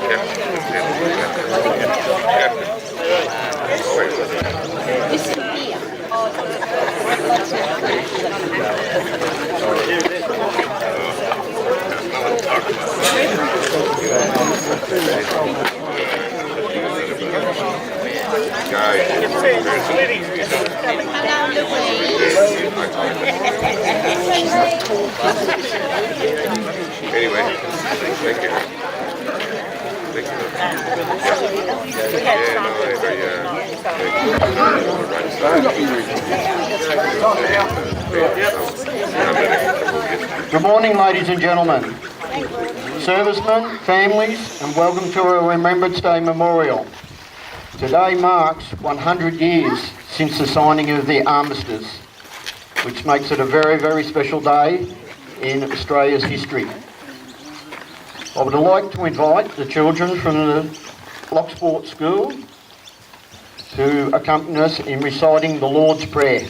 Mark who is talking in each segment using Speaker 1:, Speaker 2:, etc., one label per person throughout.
Speaker 1: Anyway, thank you.
Speaker 2: Good morning, ladies and gentlemen, servicemen, families, and welcome to our Remembrance Day Memorial. Today marks 100 years since the signing of the Armistice, which makes it a very, very special day in Australia's history. I would like to invite the children from the Loch Sport School to accompany us in reciting the Lord's Prayer.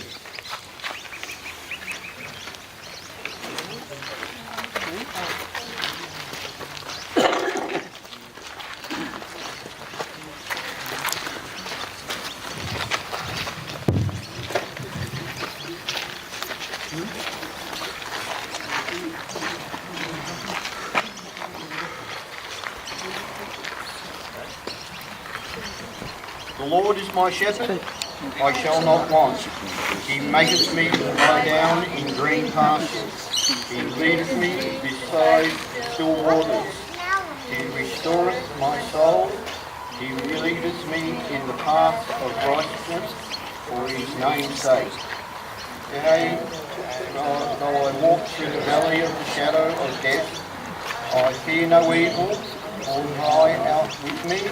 Speaker 2: The Lord is my shepherd, I shall not want. He maketh me to lie down in green pastures. He leadeth me beside still waters. He restoreth my soul. He leadeth me in the path of righteousness for his name's sake. Yea, though I walk through the valley of the shadow of death, I fear no evil, for thy art with me.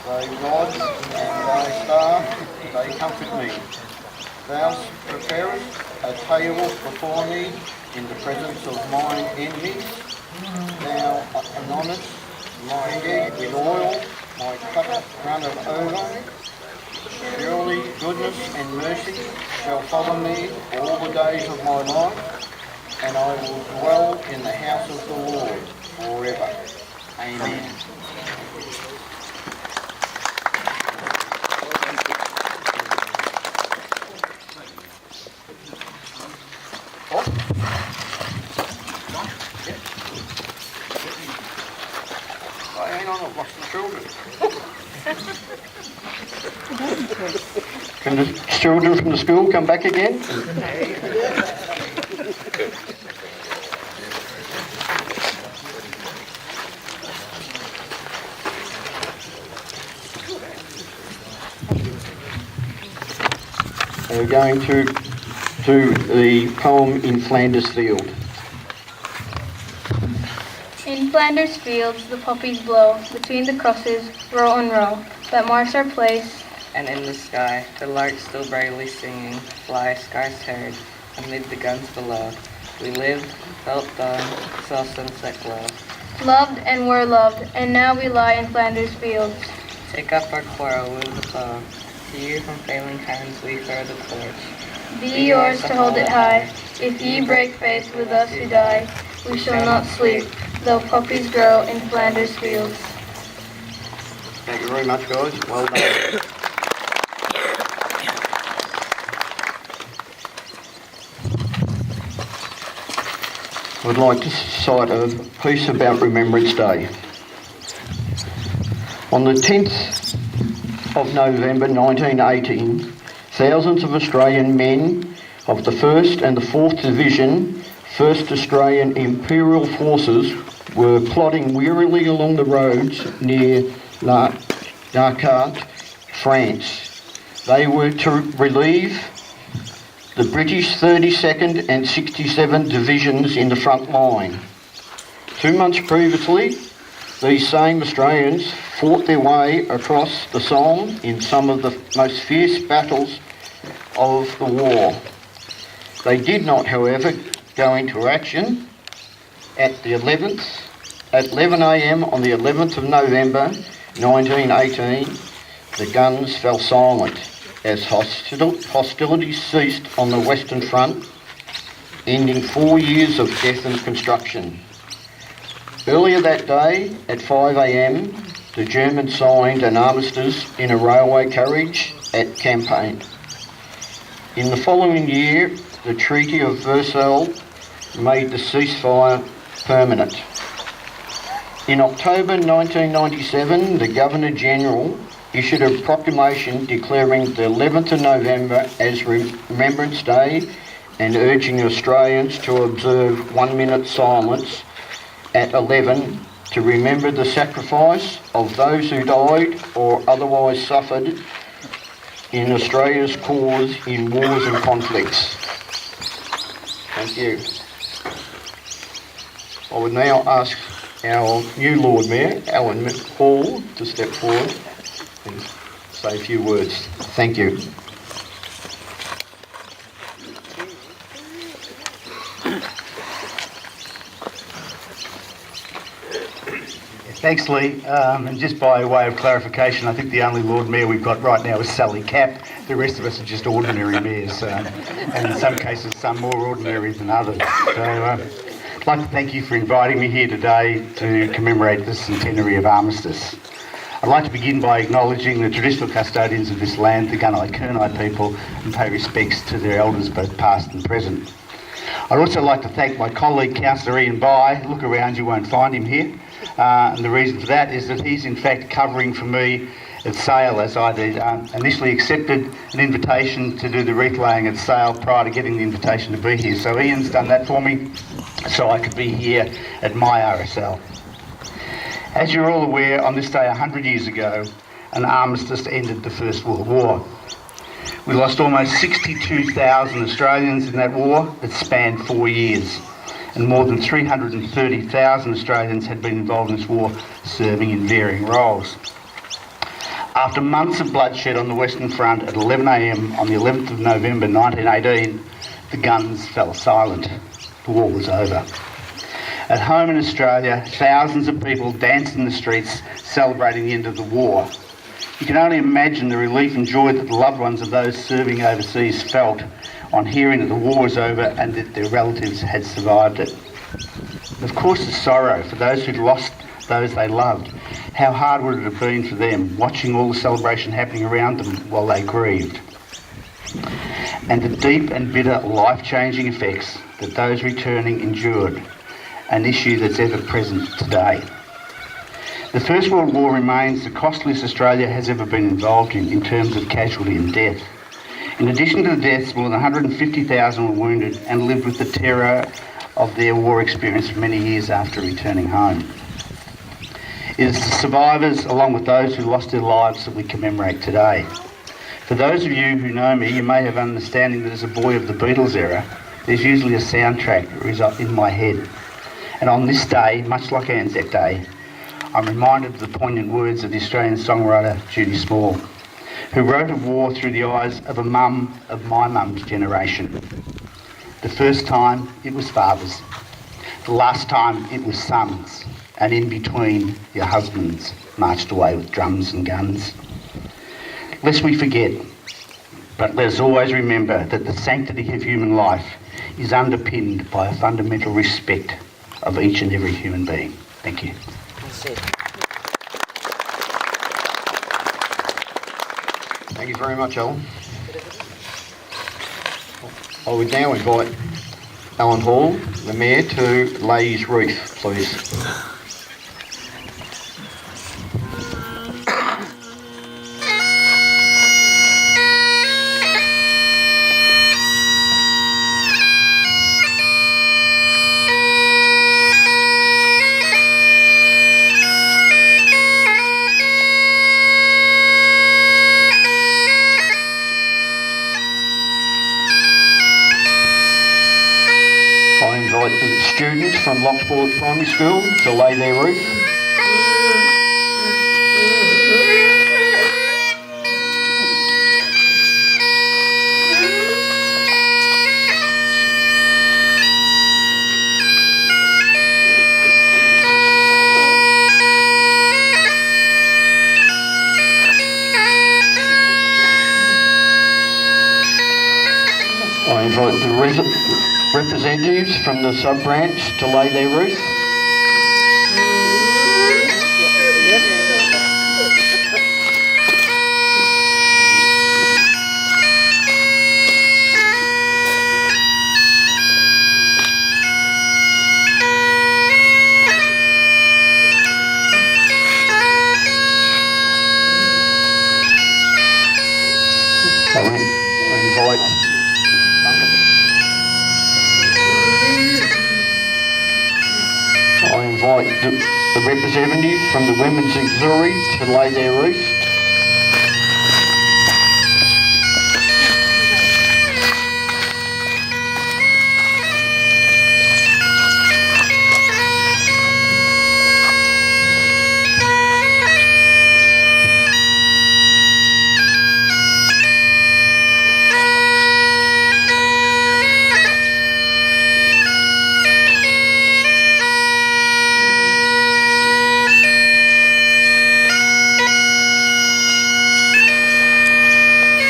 Speaker 2: Thy rod and thy staff, they comfort me. Thou preparest a table before me in the presence of mine enemies. Thou anointest my head with oil, my cup runneth over. Surely goodness and mercy shall follow me all the days of my life, and I will dwell in the house of the Lord forever. Amen. Can the children from the school come back again? We're going to do the poem In Flanders Field.
Speaker 3: In Flanders fields the poppies blow, between the crosses, row on row, that marks our place.
Speaker 4: And in the sky, the lark still bravely singing, fly scarce heard, amid the guns below. We lived, felt dawn, saw sunset glow.
Speaker 3: Loved and were loved, and now we lie in Flanders fields.
Speaker 4: Take up our quarrel with the foe. To you from failing hands we throw the torch.
Speaker 3: Be yours to hold it high. If ye break faith with us who die, we shall not sleep, though poppies grow in Flanders fields.
Speaker 2: Thank you very much, guys. Well done. I would like to cite a piece about Remembrance Day. On the 10th of November 1918, thousands of Australian men of the 1st and the 4th Division, 1st Australian Imperial Forces, were plodding wearily along the roads near Loch, France. They were to relieve the British 32nd and 67th Divisions in the front line. 2 months previously, these same Australians fought their way across the Somme in some of the most fierce battles of the war. They did not, however, go into action. At 11 a.m. on the 11th of November 1918, the guns fell silent as hostilities ceased on the Western Front, ending 4 years of death and construction. Earlier that day, at 5 a.m., the Germans signed an armistice in a railway carriage at Campaign. In the following year, the Treaty of Versailles made the ceasefire permanent. In October 1997, the Governor-General issued a proclamation declaring the 11th of November as Remembrance Day and urging Australians to observe 1 minute silence at 11 to remember the sacrifice of those who died or otherwise suffered in Australia's cause in wars and conflicts. Thank you. I would now ask our new Lord Mayor, Alan Hall, to step forward and say a few words. Thank you.
Speaker 5: Thanks, Lee. And just by way of clarification, I think the only Lord Mayor we've got right now is Sally Cap. The rest of us are just ordinary mayors, and in some cases, some more ordinary than others. So I'd like to thank you for inviting me here today to commemorate the centenary of Armistice. I'd like to begin by acknowledging the traditional custodians of this land, the Gunai-Kurnai people, and pay respects to their elders, both past and present. I'd also like to thank my colleague, Councillor Ian Bye. Look around, you won't find him here. And the reason for that is that he's in fact covering for me at Sale, as I did. Initially accepted an invitation to do the wreath laying at Sale prior to getting the invitation to be here. So Ian's done that for me so I could be here at my RSL. As you're all aware, on this day 100 years ago, an armistice ended the First World War. We lost almost 62,000 Australians in that war that spanned 4 years, and more than 330,000 Australians had been involved in this war, serving in varying roles. After months of bloodshed on the Western Front at 11 a.m. on the 11th of November 1918, the guns fell silent. The war was over. At home in Australia, thousands of people danced in the streets celebrating the end of the war. You can only imagine the relief and joy that the loved ones of those serving overseas felt on hearing that the war was over and that their relatives had survived it. Of course, the sorrow for those who'd lost those they loved. How hard would it have been for them, watching all the celebration happening around them while they grieved? And the deep and bitter life-changing effects that those returning endured, an issue that's ever present today. The First World War remains the costliest Australia has ever been involved in terms of casualty and death. In addition to the deaths, more than 150,000 were wounded and lived with the terror of their war experience for many years after returning home. It is the survivors, along with those who lost their lives, that we commemorate today. For those of you who know me, you may have an understanding that as a boy of the Beatles era, there's usually a soundtrack in my head. And on this day, much like Anzac Day, I'm reminded of the poignant words of the Australian songwriter Judy Small, who wrote of war through the eyes of a mum of my mum's generation. The first time, it was fathers. The last time, it was sons. And in between, your husbands marched away with drums and guns. Lest we forget, but let us always remember that the sanctity of human life is underpinned by a fundamental respect of each and every human being. Thank you.
Speaker 2: Thank you very much, Alan. I would now invite Alan Hall, the Mayor, to lay his wreath, please. The students from Loch Primary School to lay their wreath. I invite the representatives from the sub-branch to lay their wreath. a representative from the Women's Auxiliary to lay their wreath.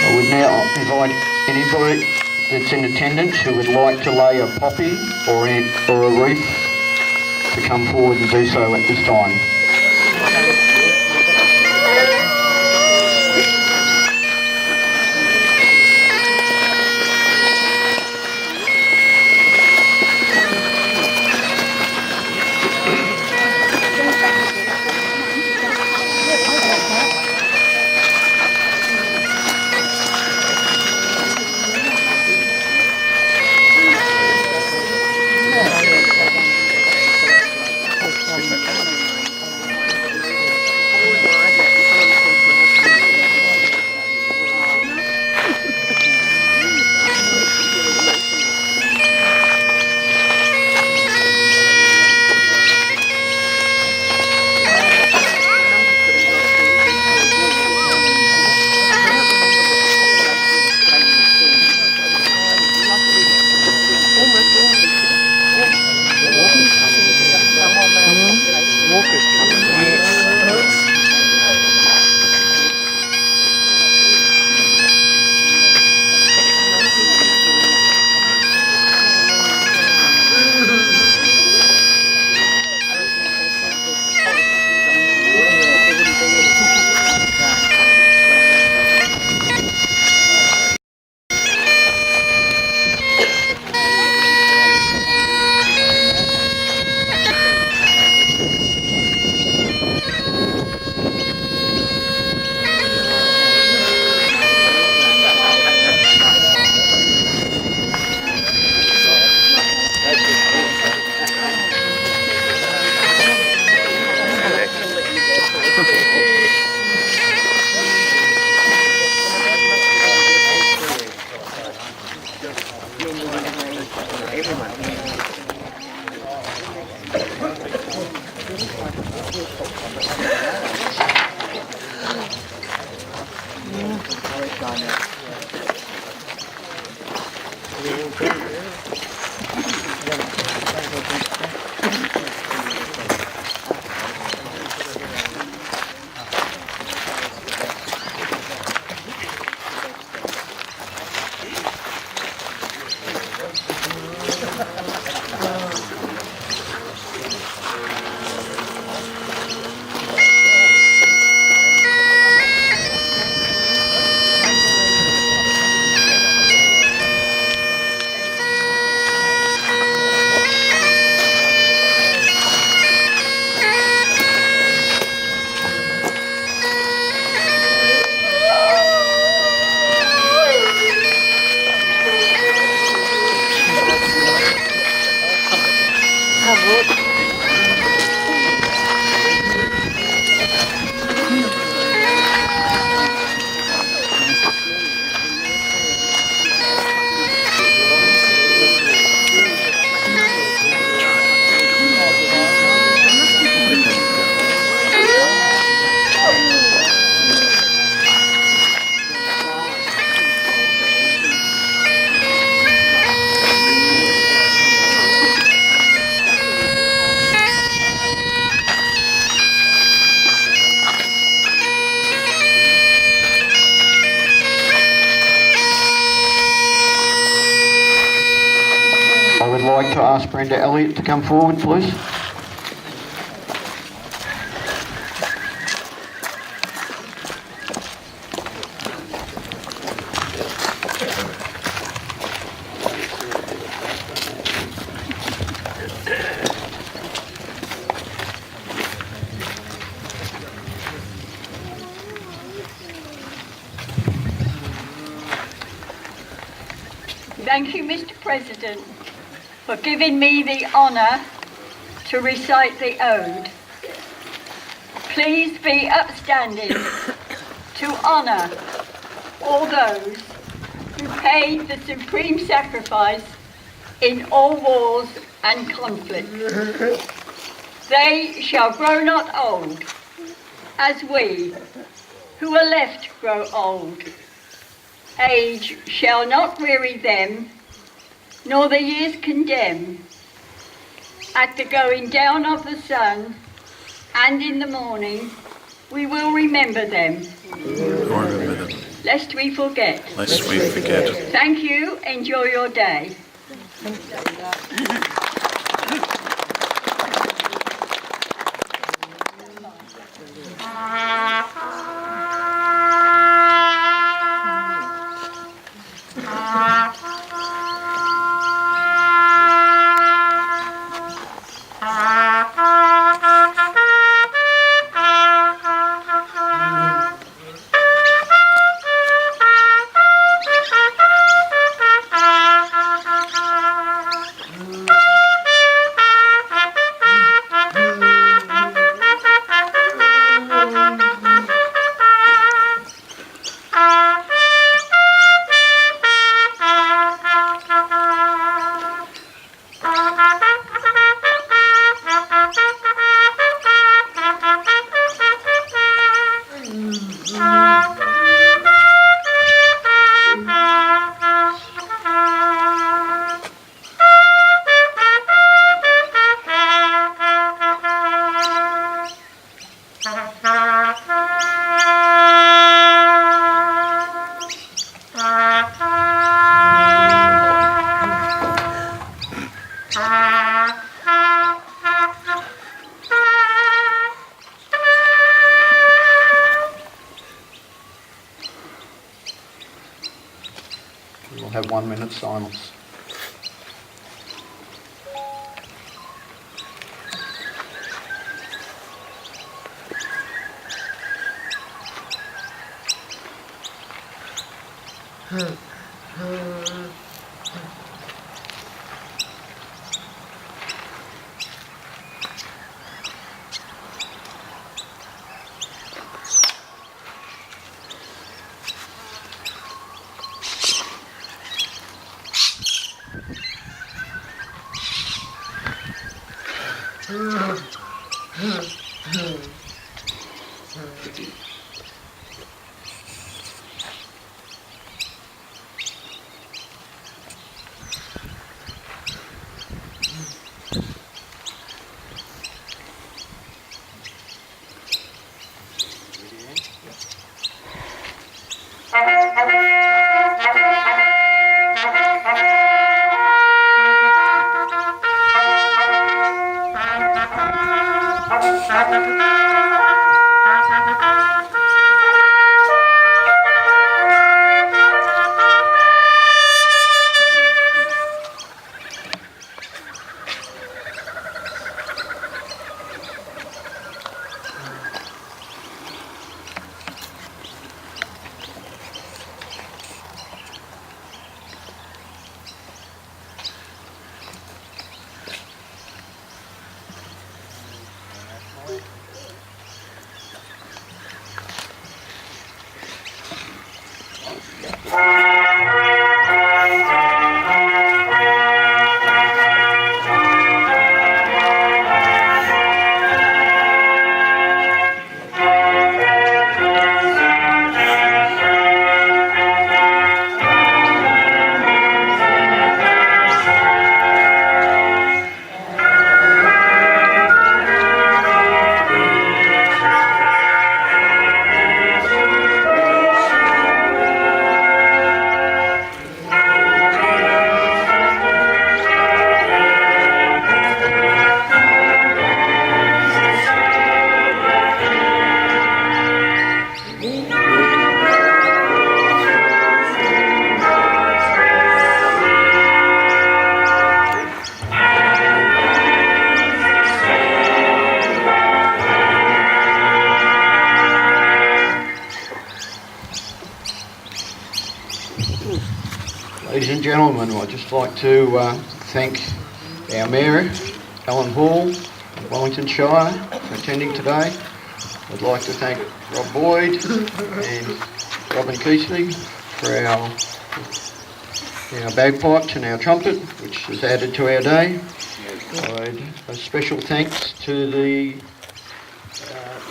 Speaker 2: I would now invite anybody that's in attendance who would like to lay a poppy or a wreath to come forward and do so at this time. I would like to ask Brenda Elliott to come forward, please.
Speaker 6: Thank you, Mr. President, for giving me the honour to recite the ode. please be upstanding to honour all those who paid the supreme sacrifice in all wars and conflicts. They shall grow not old, as we, who are left, grow old. Age shall not weary them, nor the years condemn. At the going down of the sun, and in the morning, we will remember them.
Speaker 1: Remember them,
Speaker 6: Lest we forget.
Speaker 1: lest we forget.
Speaker 6: Thank you. Enjoy your day.
Speaker 2: We'll have 1 minute silence. Ladies and gentlemen, I'd just like to thank our Mayor, Alan Hall, of Wellington Shire, for attending today. I'd like to thank Rob Boyd and Robin Keasley for our bagpipes and our trumpet, which has added to our day. A special thanks to the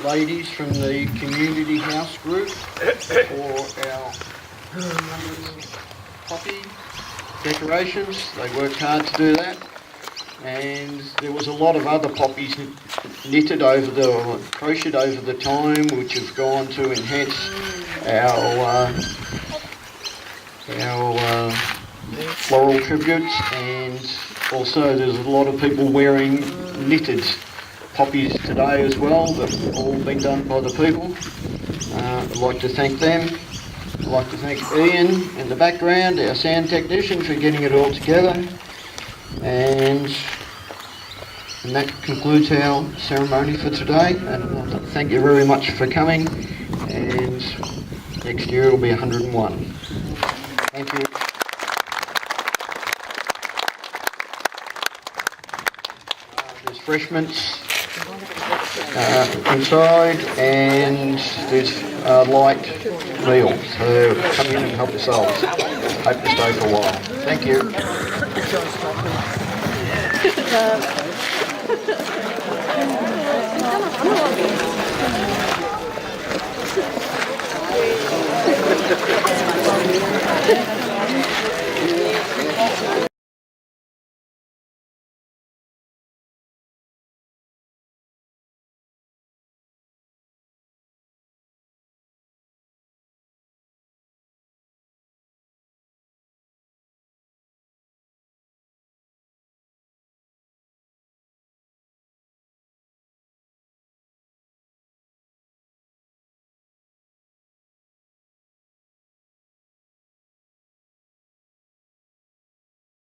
Speaker 2: ladies from the community house group for our poppy decorations. They worked hard to do that. And there was a lot of other poppies knitted crocheted over the time, which have gone to enhance our floral tributes. And also there's a lot of people wearing knitted poppies today as well, that have all been done by the people. I'd like to thank them. I'd like to thank Ian in the background, our sound technician, for getting it all together. And that concludes our ceremony for today. And thank you very much for coming. And next year it'll be 101. Thank you. There's refreshments inside, and there's a light meal. So come in and help yourselves. Hope to stay for a while. Thank you.